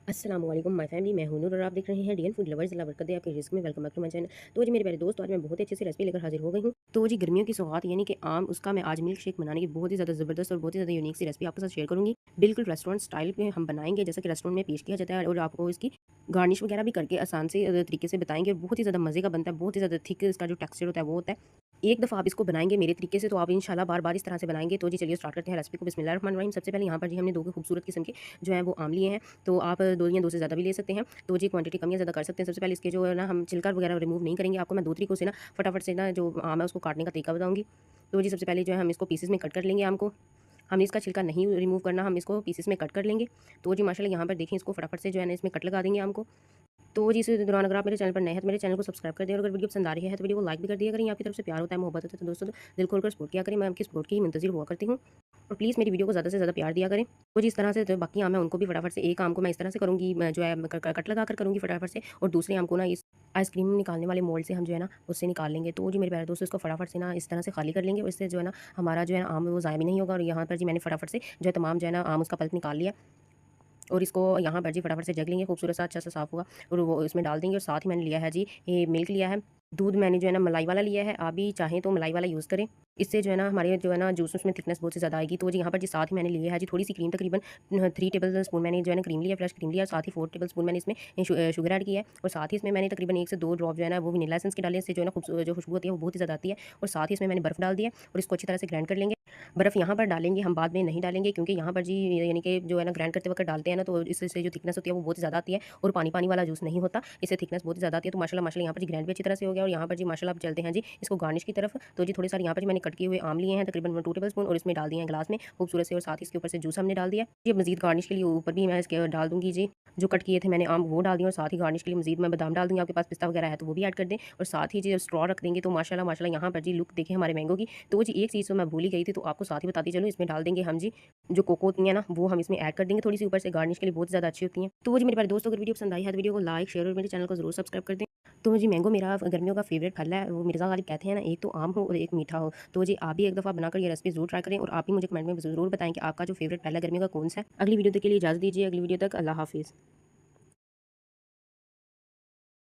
अस्सलाम वालेकुम my family, मैं हूं नूर और आप देख रहे हैं डीएन फूड लवर्स। अल्लाह बरकत दे आपके रिस्क में। Welcome back to my channel. तो जी मेरे प्यारे दोस्त, आज मैं बहुत अच्छी सी रेसिपी लेकर हाजिर हो गई हूं। तो जी गर्मियों की सौगात यानी कि आम, उसका मैं आज मिल्क शेक बनाने की बहुत ही ज़्यादा ज़बरदस्त और बहुत ही ज़्यादा यूनिक सी रेसिपी आपके साथ शेयर करूंगी। बिल्कुल रेस्टोरेंट स्टाइल में हम बनाएंगे, जैसा कि रेस्टोरेंट में पेश किया जाता है, और आपको इसकी गार्निश वगैरह भी करके आसान से तरीके से बताएंगे। और बहुत ही ज़्यादा मज़े का बनता है, बहुत ही ज़्यादा थिक इसका जो टेक्सचर होता है वो होता है। एक दफ़ा आप इसको बनाएंगे मेरे तरीके से, तो आप इंशाल्लाह बार-बार इस तरह से बनाएंगे। तो जी चलिए स्टार्ट करते हैं रेसिपी को। बिस्मिल्लाहिर्रहमानिर्रहीम। सबसे पहले यहाँ पर जी हमने दो खूबसूरत किस्म के जो है वो आम लिए हैं। तो आप दो या दो से ज़्यादा भी ले सकते हैं। तो जी क्वांटिटी कम या ज़्यादा कर सकते हैं। सबसे पहले इसके जो है ना हम छिलका वगैरह रिमूव नहीं करेंगे। आपको मैं दो तरीकों से ना फटाफट से ना जो आम है उसको काटने का तरीका बताऊँगी। तो जी सबसे पहले जो है हम इसको पीसेस में कट कर लेंगे आम को। हमें इसका छिलका नहीं रिमूव करना, हम इसको पीसेस में कट कर लेंगे। तो जी माशाल्लाह यहाँ पर देखिए इसको फटाफट से जो है ना इसमें कट लगा देंगे आम को। तो जी इस दौरान अगर आप मेरे चैनल पर नए हैं तो मेरे चैनल को सब्सक्राइब कर दें, और अगर वीडियो पसंद आ रही है तो वीडियो को लाइक भी कर दिया करें। आपकी तरफ से प्यार होता है, मोहब्बत होता है, तो दोस्तों दिल खोलकर सपोर्ट किया करें। मैं आपकी सपोर्ट की ही मुंतज़िर हुआ करती हूँ। और प्लीज़ मेरी वीडियो को ज़्यादा से ज़्यादा प्यार दिया करें। तो जी इस तरह से जो बाकी आम है उनको भी फटाफट से, एक आम को मैं इस तरह से करूँगी, मैं जो है कट लगा कर करूँगी फटाफट से, और दूसरे आम को ना इस आइसक्रीम निकालने वाले मोल्ड से हम जो है ना उससे निकाल लेंगे। तो जी मेरे प्यारे दोस्तों इसको फटाफट से ना इस तरह से खाली कर लेंगे, और इससे जो है ना हमारा जो है आम है वो ज़ाया भी नहीं होगा। और यहाँ पर जी मैंने फटाफट से जो है तमाम जो है ना आम उसका पल्प निकाल लिया, और इसको यहाँ पर जी फटाफट से जग लेंगे, खूबसूरत सा अच्छा सा साफ़ होगा, और वो इसमें डाल देंगे। और साथ ही मैंने लिया है जी ये मिल्क लिया है, दूध मैंने जो है ना मलाई वाला लिया है। आप भी चाहें तो मलाई वाला यूज़ करें, इससे जो है ना हमारे जो है ना जूस उसमें थिकनेस बहुत ही ज़्यादा आएगी। तो जी यहाँ पर जी साथ ही मैंने लिया है जी थोड़ी सी क्रीम, तकरीबन 3 टेबल स्पून मैंने जो है ना क्रीम लिया, फ्रेश क्रीम लिया। साथ ही 4 टेबल स्पून मैंने इसमें शुगर ऐड किया है, और साथ ही इसमें मैंने तकरीबन 1 से 2 ड्रॉप जो है ना वो वनीला एसेंस के डाले। इससे जो है ना जो खुशबू होती है वो बहुत ही ज़्यादा आती है। और साथ ही इसमें मैंने बर्फ़ डाल दिया, और इसको अच्छी तरह से ग्राइंड कर लेंगे। बर्फ़ यहाँ पर डालेंगे, हम बाद में नहीं डालेंगे, क्योंकि यहाँ पर जी यानी कि जो है ना ग्राइंड करते वक्त डालते हैं ना, तो इससे जो थिकनेस होती है वो बहुत ही ज़्यादा आती है, और पानी पानी वाला जूस नहीं होता, इससे थिकनेस बहुत ही ज़्यादा आती है। तो माशाल्लाह माशाल्लाह यहाँ पर जी ग्राइंड भी अच्छी तरह से हो गया। और यहाँ पर जी माशाल्लाह अब चलते हैं जी इसको गार्निश की तरफ। तो जी थोड़े सारे यहाँ पर जी मैंने कट किए हुए आम लिए हैं, तकरीबन 2 टेबल स्पून, और इसमें डाल दिए हैं ग्लास में खूबसूरत से, और साथ ही इसके ऊपर से जूस हमने डाल दिया। ये मज़ीद गार्निश के लिए ऊपर भी मैं इसके डाल दूँगी जी, जो कट किए थे मैंने आम वो डाल दिए, और साथ ही गार्निश के लिए मज़ीद मैं बादाम डाल दूँगी। आपके पास पिस्ता वगैरह है तो वो भी ऐड कर दें, और साथ ही जी स्ट्रॉ रख देंगे। तो माशाल्लाह माशाल्लाह यहाँ पर जी लुक देखें हमारे मैंगो की। तो जी एक चीज़ तो मैं भूल ही गई थी, तो आपको साथ ही बताती चलूँ, इसमें डाल देंगे हम जी जो कोको होती है ना वो हम इसमें ऐड कर देंगे थोड़ी सी ऊपर से, गार्निश के लिए बहुत ज़्यादा अच्छी होती हैं। तो वो जी मेरे प्यारे दोस्तों, अगर वीडियो पसंद आई है तो वीडियो को लाइक शेयर और मेरे चैनल को ज़रूर सब्सक्राइब कर दें। तो जी मैंगो मेरा गर्मियों का फेवरेट फल है, वो मिर्ज़ा गालिब कहते हैं ना, एक तो आम हो और एक मीठा हो। तो जी आप भी एक दफ़ा बनाकर ये रेसिपी ज़रूर ट्राई करें, और आप भी मुझे कमेंट में ज़रूर बताएं कि आपका जो फेवरेट फल है गर्मियों का कौन सा है। अगली वीडियो तक के लिए इजाज़त दीजिए, अगली वीडियो तक अल्लाह हाफिज़।